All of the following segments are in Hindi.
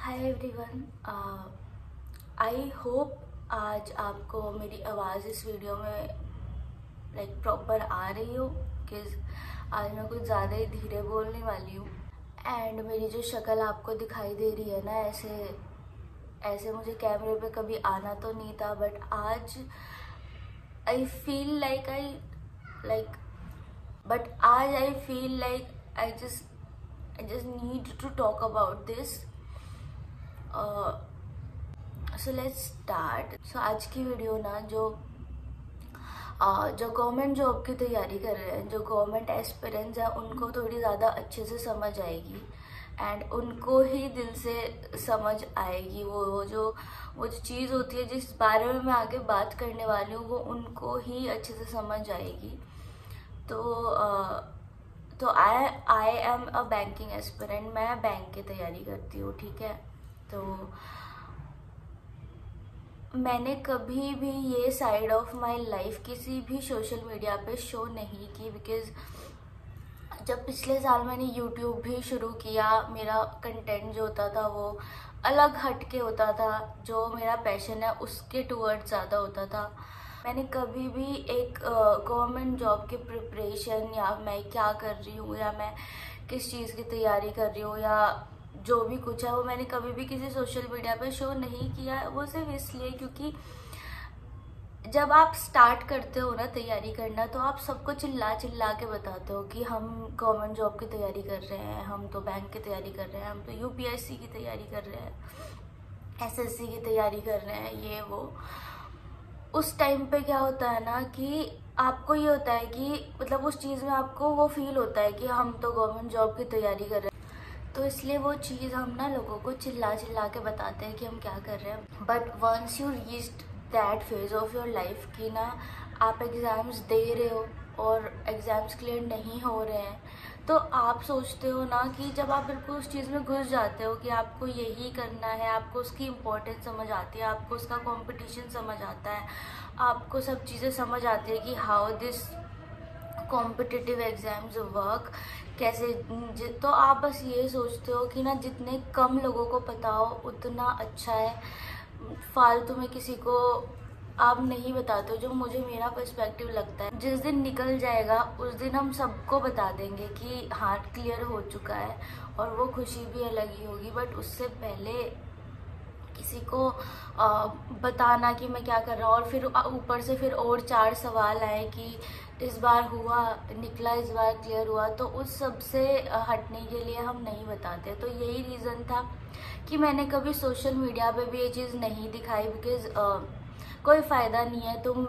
हाय एवरीवन, आई होप आज आपको मेरी आवाज़ इस वीडियो में प्रॉपर आ रही हो। बिकॉज आज मैं कुछ ज़्यादा ही धीरे बोलने वाली हूँ एंड मेरी जो शक्ल आपको दिखाई दे रही है ना, ऐसे मुझे कैमरे पे कभी आना तो नहीं था, बट आज I feel like I just need to talk about this. So let's start. So आज की वीडियो ना जो गवर्नमेंट जॉब की तैयारी कर रहे हैं, जो गवर्नमेंट एस्पिरेंट्स हैं, उनको थोड़ी ज़्यादा अच्छे से समझ आएगी एंड उनको ही दिल से समझ आएगी वो जो चीज़ होती है जिस बारे में मैं आगे बात करने वाली हूँ, वो उनको ही अच्छे से समझ आएगी। तो I am a banking aspirant. मैं बैंक की तैयारी करती हूँ, ठीक है। तो मैंने कभी भी ये साइड ऑफ माय लाइफ किसी भी सोशल मीडिया पे शो नहीं की, बिकॉज जब पिछले साल मैंने यूट्यूब भी शुरू किया, मेरा कंटेंट जो होता था वो अलग हट के होता था, जो मेरा पैशन है उसके टूवर्ड्स ज़्यादा होता था। मैंने कभी भी एक गवर्नमेंट जॉब की प्रिपरेशन या मैं क्या कर रही हूँ या मैं किस चीज़ की तैयारी कर रही हूँ या जो भी कुछ है वो मैंने कभी भी किसी सोशल मीडिया पे शो नहीं किया। वो सिर्फ इसलिए क्योंकि जब आप स्टार्ट करते हो ना तैयारी करना, तो आप सबको चिल्ला के बताते हो कि हम गवर्नमेंट जॉब की तैयारी कर रहे हैं, हम तो बैंक की तैयारी कर रहे हैं, हम तो यूपीएससी की तैयारी कर रहे हैं, एसएससी की तैयारी कर रहे हैं, ये वो। उस टाइम पे क्या होता है ना कि आपको ये होता है कि मतलब उस चीज़ में आपको वो फील होता है कि हम तो गवर्नमेंट जॉब की तैयारी कर रहे हैं, तो इसलिए वो चीज़ हम ना लोगों को चिल्ला के बताते हैं कि हम क्या कर रहे हैं। But once you reached that phase of your life कि ना आप एग्ज़ाम्स दे रहे हो और एग्ज़ाम्स क्लियर नहीं हो रहे हैं, तो आप सोचते हो ना कि जब आप बिल्कुल उस चीज़ में घुस जाते हो कि आपको यही करना है, आपको उसकी इम्पोर्टेंस समझ आती है, आपको उसका कंपटीशन समझ आता है, आपको सब चीज़ें समझ आती है कि how this competitive exams work कैसे, तो आप बस ये सोचते हो कि ना जितने कम लोगों को पता हो उतना अच्छा है। फालतू में किसी को आप नहीं बताते हो। जो मुझे मेरा पर्सपेक्टिव लगता है, जिस दिन निकल जाएगा उस दिन हम सबको बता देंगे कि हाँ क्लियर हो चुका है, और वो खुशी भी अलग ही होगी। बट उससे पहले किसी को बताना कि मैं क्या कर रहा हूँ, और फिर ऊपर से फिर और 4 सवाल आए कि इस बार हुआ निकला, इस बार क्लियर हुआ, तो उस सब से हटने के लिए हम नहीं बताते। तो यही रीज़न था कि मैंने कभी सोशल मीडिया पे भी ये चीज़ नहीं दिखाई, बिकॉज कोई फ़ायदा नहीं है। तुम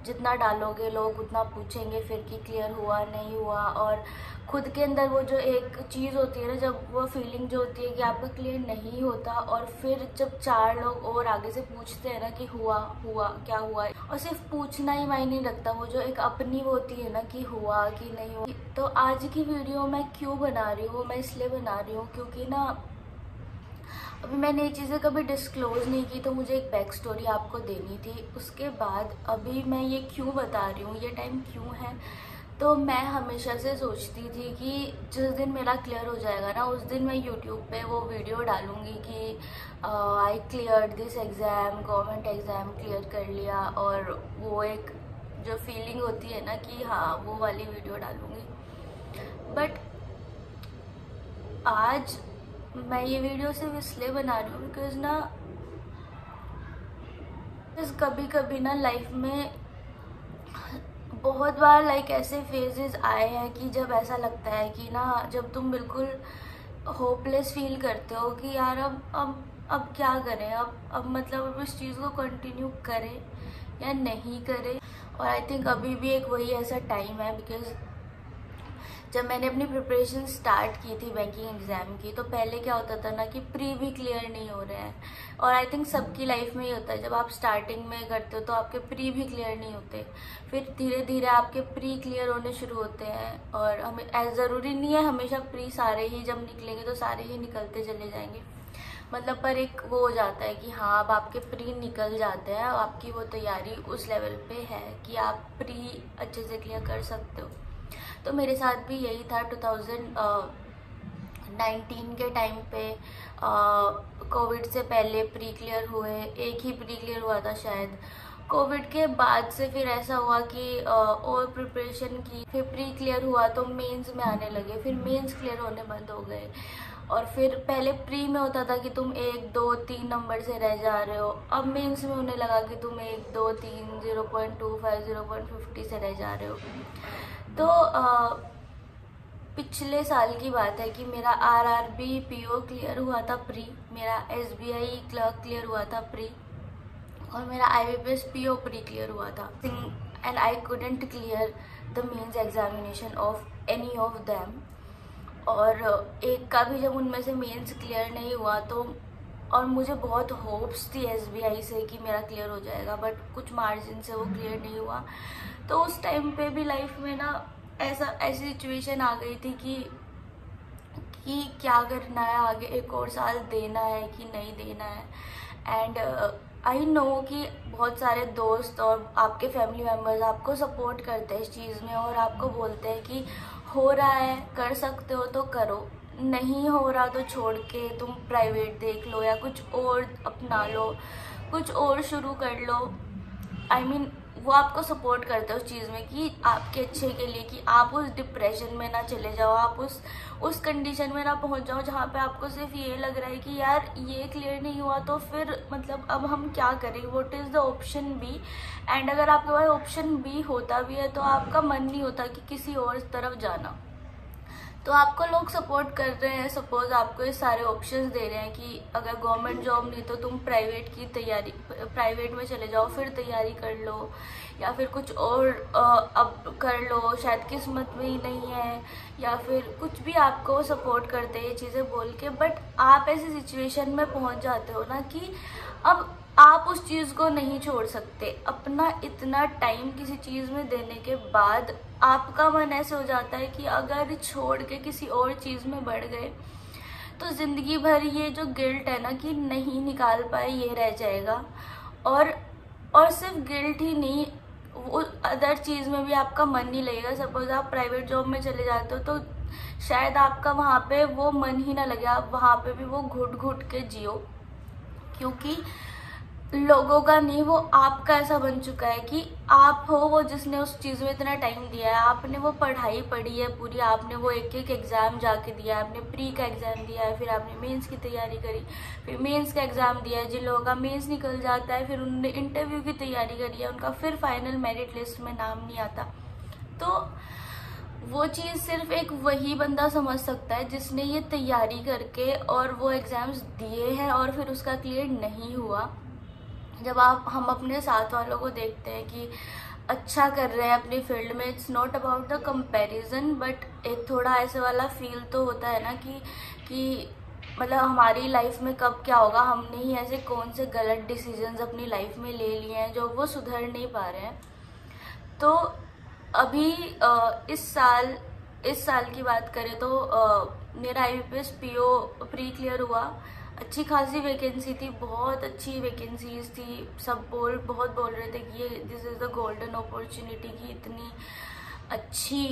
जितना डालोगे लोग उतना पूछेंगे फिर कि क्लियर हुआ नहीं हुआ, और खुद के अंदर वो जो एक चीज़ होती है ना, जब वो फीलिंग जो होती है कि आपका क्लियर नहीं होता, और फिर जब 4 लोग और आगे से पूछते हैं ना कि हुआ क्या हुआ, और सिर्फ पूछना ही मायने नहीं रखता, वो जो एक अपनी वो होती है ना कि हुआ कि नहीं हुआ। तो आज की वीडियो मैं क्यों बना रही हूँ, मैं इसलिए बना रही हूँ क्योंकि ना अभी मैंने ये चीज़ें कभी डिस्क्लोज नहीं की, तो मुझे एक बैक स्टोरी आपको देनी थी। उसके बाद अभी मैं ये क्यों बता रही हूँ, ये टाइम क्यों है, तो मैं हमेशा से सोचती थी कि जिस दिन मेरा क्लियर हो जाएगा ना, उस दिन मैं यूट्यूब पे वो वीडियो डालूँगी कि I clear this exam, government exam clear कर लिया, और वो एक जो फीलिंग होती है ना कि हाँ वो वाली वीडियो डालूँगी। बट आज मैं ये वीडियो सिर्फ इसलिए बना रही हूँ बिकॉज ना कभी कभी ना लाइफ में बहुत बार ऐसे फेजेस आए हैं कि जब ऐसा लगता है कि ना, जब तुम बिल्कुल होपलेस फील करते हो कि यार अब क्या करें, अब मतलब अब इस चीज़ को कंटिन्यू करें या नहीं करें। और आई थिंक अभी भी एक वही ऐसा टाइम है, बिकॉज जब मैंने अपनी प्रिपरेशन स्टार्ट की थी बैंकिंग एग्ज़ाम की, तो पहले क्या होता था ना कि प्री भी क्लियर नहीं हो रहे हैं, और आई थिंक सबकी लाइफ में ही होता है। जब आप स्टार्टिंग में करते हो तो आपके प्री भी क्लियर नहीं होते, फिर धीरे धीरे आपके प्री क्लियर होने शुरू होते हैं, और हमें ज़रूरी नहीं है हमेशा प्री सारे ही जब निकलेंगे तो सारे ही निकलते चले जाएंगे, मतलब पर एक वो हो जाता है कि हाँ अब आपके प्री निकल जाते हैं, आपकी वो तैयारी उस लेवल पे है कि आप प्री अच्छे से क्लियर कर सकते हो। तो मेरे साथ भी यही था। 19 के टाइम पे कोविड से पहले प्री क्लियर हुए, एक ही प्री क्लियर हुआ था शायद। कोविड के बाद से फिर ऐसा हुआ कि और प्रिपरेशन की, फिर प्री क्लियर हुआ तो मेंस में आने लगे, फिर मेंस क्लियर होने बंद हो गए। और फिर पहले प्री में होता था कि तुम 1 2 3 नंबर से रह जा रहे हो, अब मेंस में होने लगा कि तुम 1 2 3 0.25 0.50 से रह जा रहे हो। तो पिछले साल की बात है कि मेरा आरआरबी पीओ क्लियर हुआ था प्री, मेरा एसबीआई क्लर्क क्लियर हुआ था प्री, और मेरा आईबीपीएस पीओ प्री क्लियर हुआ था। And I couldn't clear the mains examination of any of them. और एक का भी जब उनमें से मेंस क्लियर नहीं हुआ तो, और मुझे बहुत होप्स थी एसबीआई से कि मेरा क्लियर हो जाएगा, बट कुछ मार्जिन से वो क्लियर नहीं हुआ। तो उस टाइम पे भी लाइफ में ना ऐसी सिचुएशन आ गई थी कि क्या करना है आगे, एक और साल देना है कि नहीं देना है। एंड आई नो कि बहुत सारे दोस्त और आपके फैमिली मेम्बर्स आपको सपोर्ट करते हैं इस चीज़ में, और आपको बोलते हैं कि हो रहा है, कर सकते हो तो करो, नहीं हो रहा तो छोड़ के तुम प्राइवेट देख लो या कुछ और अपना लो, कुछ और शुरू कर लो। आई मीन वो आपको सपोर्ट करते हैं उस चीज़ में कि आपके अच्छे के लिए, कि आप उस डिप्रेशन में ना चले जाओ, आप उस कंडीशन में ना पहुंच जाओ जहाँ पे आपको सिर्फ ये लग रहा है कि यार ये क्लियर नहीं हुआ तो फिर मतलब अब हम क्या करें, what is the option B. And अगर आपके पास ऑप्शन बी होता भी है तो आपका मन नहीं होता कि किसी और तरफ जाना। तो आपको लोग सपोर्ट कर रहे हैं, सपोज आपको ये सारे ऑप्शंस दे रहे हैं कि अगर गवर्नमेंट जॉब नहीं तो तुम प्राइवेट की तैयारी, प्राइवेट में चले जाओ, फिर तैयारी कर लो, या फिर कुछ और अब कर लो, शायद किस्मत में ही नहीं है, या फिर कुछ भी आपको सपोर्ट करते हैं ये चीज़ें बोल के। बट आप ऐसी सिचुएशन में पहुंच जाते हो ना कि अब आप उस चीज़ को नहीं छोड़ सकते। अपना इतना टाइम किसी चीज़ में देने के बाद आपका मन ऐसे हो जाता है कि अगर छोड़ के किसी और चीज़ में बढ़ गए तो ज़िंदगी भर ये जो गिल्ट है ना कि नहीं निकाल पाए, ये रह जाएगा। और सिर्फ गिल्ट ही नहीं, वो अदर चीज़ में भी आपका मन नहीं लगेगा। सपोज आप प्राइवेट जॉब में चले जाते हो तो शायद आपका वहाँ पे वो मन ही ना लगे, आप वहाँ पे भी वो घुट घुट के जियो, क्योंकि लोगों का नहीं, वो आपका ऐसा बन चुका है कि आप हो वो जिसने उस चीज़ में इतना टाइम दिया है, आपने वो पढ़ाई पढ़ी है पूरी, आपने वो एक एक एग्ज़ाम जाके दिया है, आपने प्री का एग्ज़ाम दिया है, फिर आपने मेंस की तैयारी करी, फिर मेंस का एग्ज़ाम दिया है। जिन लोगों का मेंस निकल जाता है फिर उन्होंने इंटरव्यू की तैयारी करी है, उनका फिर फाइनल मेरिट लिस्ट में नाम नहीं आता। तो वो चीज़ सिर्फ एक वही बंदा समझ सकता है जिसने ये तैयारी करके और वो एग्ज़ाम्स दिए हैं और फिर उसका क्लियर नहीं हुआ। जब हम अपने साथ वालों को देखते हैं कि अच्छा कर रहे हैं अपनी फील्ड में, it's not about the comparison, but एक थोड़ा ऐसे वाला फील तो होता है ना कि मतलब हमारी लाइफ में कब क्या होगा, हमने ही ऐसे कौन से गलत डिसीजंस अपनी लाइफ में ले लिए हैं जो वो सुधर नहीं पा रहे हैं। तो अभी इस साल की बात करें तो मेरा आईबीपीएस पीओ प्री क्लियर हुआ, अच्छी खासी वैकेंसी थी, बहुत अच्छी वैकेंसीज थी, सब बहुत बोल रहे थे कि ये this is the golden opportunity, की इतनी अच्छी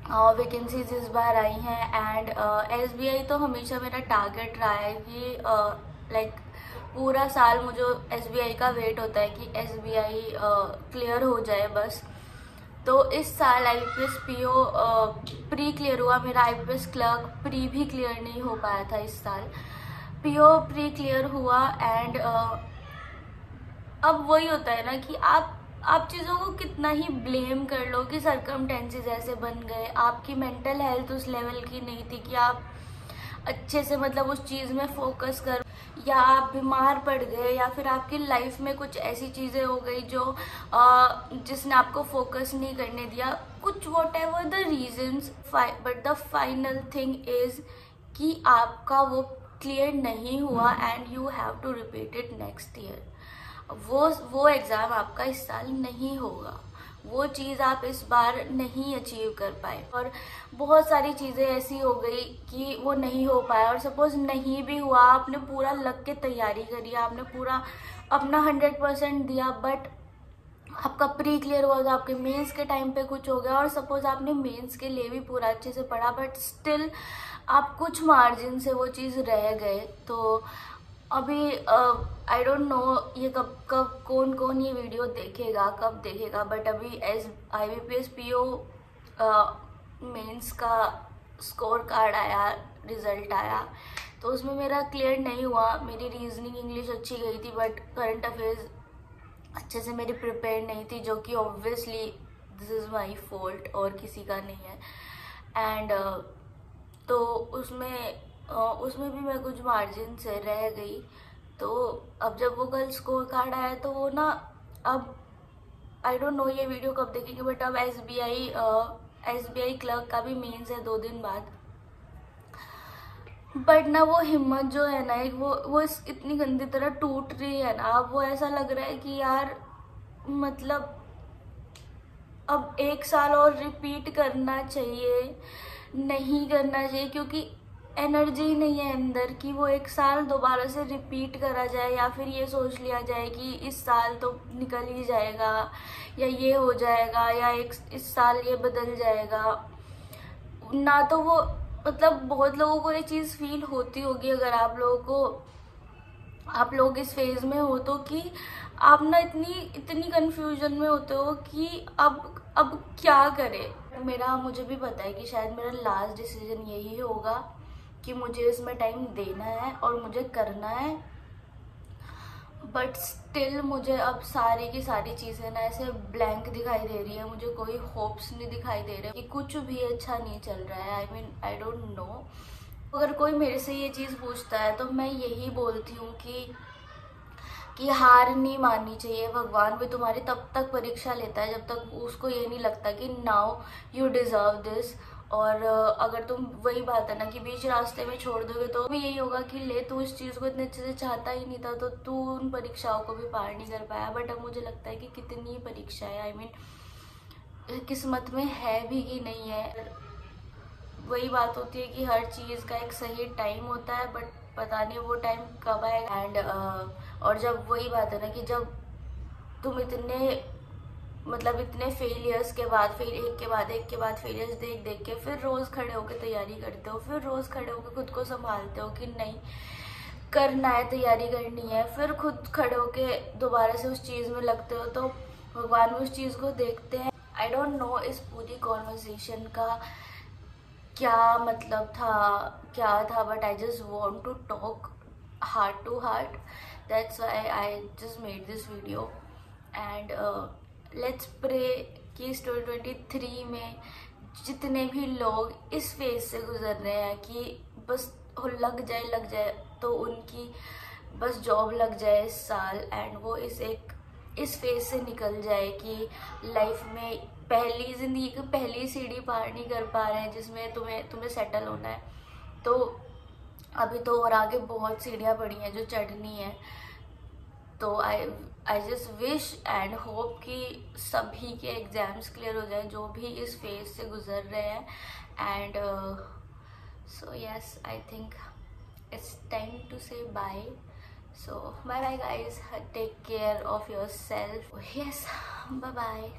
वैकेंसीज इस बार आई हैं। एंड एसबीआई तो हमेशा मेरा टारगेट रहा है कि लाइक पूरा साल मुझे एसबीआई का वेट होता है कि एसबीआई क्लियर हो जाए बस। तो इस साल आईबीपीएस पीओ प्री क्लियर हुआ, मेरा आईबीपीएस क्लर्क प्री भी क्लियर नहीं हो पाया था इस साल, पीओ प्री क्लियर हुआ। एंड अब वही होता है ना कि आप चीज़ों को कितना ही ब्लेम कर लो कि सर्कमटेंसेस ऐसे बन गए, आपकी मेंटल हेल्थ उस लेवल की नहीं थी कि आप अच्छे से मतलब उस चीज़ में फोकस कर, या आप बीमार पड़ गए, या फिर आपकी लाइफ में कुछ ऐसी चीज़ें हो गई जो जिसने आपको फोकस नहीं करने दिया, कुछ whatever the reasons, but the final thing is कि आपका वो क्लियर नहीं हुआ and you have to repeat it next year. वो एग्ज़ाम आपका इस साल नहीं होगा, वो चीज़ आप इस बार नहीं अचीव कर पाए। और बहुत सारी चीज़ें ऐसी हो गई कि वो नहीं हो पाया, और सपोज नहीं भी हुआ, आपने पूरा लग के तैयारी करी, आपने पूरा अपना 100% दिया, बट आपका प्री क्लियर हुआ तो आपके मेंस के टाइम पे कुछ हो गया, और सपोज आपने मेंस के लिए भी पूरा अच्छे से पढ़ा बट स्टिल आप कुछ मार्जिन से वो चीज़ रह गए। तो अभी आई डोंट नो ये कब कब कौन कौन ये वीडियो देखेगा, कब देखेगा, बट अभी IBPS PO मेंस का स्कोर कार्ड आया, रिजल्ट आया, तो उसमें मेरा क्लियर नहीं हुआ। मेरी रीजनिंग इंग्लिश अच्छी गई थी, बट करंट अफेयर्स अच्छे से मेरी प्रिपेयर नहीं थी, जो कि obviously this is my fault और किसी का नहीं है। एंड तो उसमें भी मैं कुछ मार्जिन से रह गई। तो अब जब वो कल स्कोर कार्ड आया तो वो ना, अब आई डोंट नो ये वीडियो कब देखेंगे, बट अब SBI क्लर्क का भी मेंस है 2 दिन बाद। बट ना वो हिम्मत जो है ना, वो इतनी गंदी तरह टूट रही है ना। अब वो ऐसा लग रहा है कि यार मतलब अब 1 साल और रिपीट करना चाहिए, नहीं करना चाहिए, क्योंकि एनर्जी नहीं है अंदर कि वो 1 साल दोबारा से रिपीट करा जाए, या फिर ये सोच लिया जाए कि इस साल तो निकल ही जाएगा, या ये हो जाएगा, या इस साल ये बदल जाएगा ना। तो वो मतलब बहुत लोगों को ये चीज़ फील होती होगी, अगर आप लोग इस फेज में हो, तो कि आप ना इतनी कंफ्यूजन में होते हो कि अब क्या करें। मुझे भी पता है कि शायद मेरा लास्ट डिसीजन यही होगा कि मुझे इसमें टाइम देना है और मुझे करना है, बट स्टिल मुझे अब सारी की सारी चीज़ें ना ऐसे ब्लैंक दिखाई दे रही है। मुझे कोई होप्स नहीं दिखाई दे रहे कि कुछ भी अच्छा नहीं चल रहा है। I don't know. अगर कोई मेरे से ये चीज़ पूछता है तो मैं यही बोलती हूँ कि हार नहीं माननी चाहिए। भगवान भी तुम्हारी तब तक परीक्षा लेता है जब तक उसको ये नहीं लगता कि नाउ यू डिजर्व दिस। और अगर तुम, वही बात है ना कि बीच रास्ते में छोड़ दोगे तो भी यही होगा कि ले तू इस चीज़ को इतने अच्छे से चाहता ही नहीं था, तो तू उन परीक्षाओं को भी पार नहीं कर पाया। बट अब मुझे लगता है कि कितनी परीक्षा है, किस्मत में है भी कि नहीं है। वही बात होती है कि हर चीज़ का एक सही टाइम होता है, बट पता नहीं वो टाइम कब आएगा। एंड और जब, वही बात है ना कि जब तुम इतने फेलियर्स के बाद, फिर एक के बाद फेलियर्स देख के फिर रोज़ खड़े होकर तैयारी करते हो, फिर रोज़ खड़े होकर खुद को संभालते हो कि नहीं करना है, तैयारी करनी है, फिर खुद खड़े होकर दोबारा से उस चीज़ में लगते हो, तो भगवान उस चीज़ को देखते हैं। आई डोंट नो इस पूरी कॉन्वर्सेशन का क्या मतलब था, but I just want to talk heart to heart. That's why I just made this video. And let's pray कि इस 2023 में जितने भी लोग इस फेज से गुजर रहे हैं कि बस लग जाए तो उनकी बस जॉब लग जाए इस साल, एंड वो इस फेज से निकल जाए कि लाइफ में जिंदगी की पहली सीढ़ी पार नहीं कर पा रहे हैं जिसमें तुम्हें सेटल होना है। तो अभी तो और आगे बहुत सीढ़ियाँ पड़ी हैं जो चढ़नी है। तो I just wish and hope कि सभी के एग्जाम्स क्लियर हो जाए जो भी इस फेज से गुजर रहे हैं। And so yes, I think it's time to say bye. So bye bye guys, take care of yourself. Yes, bye bye.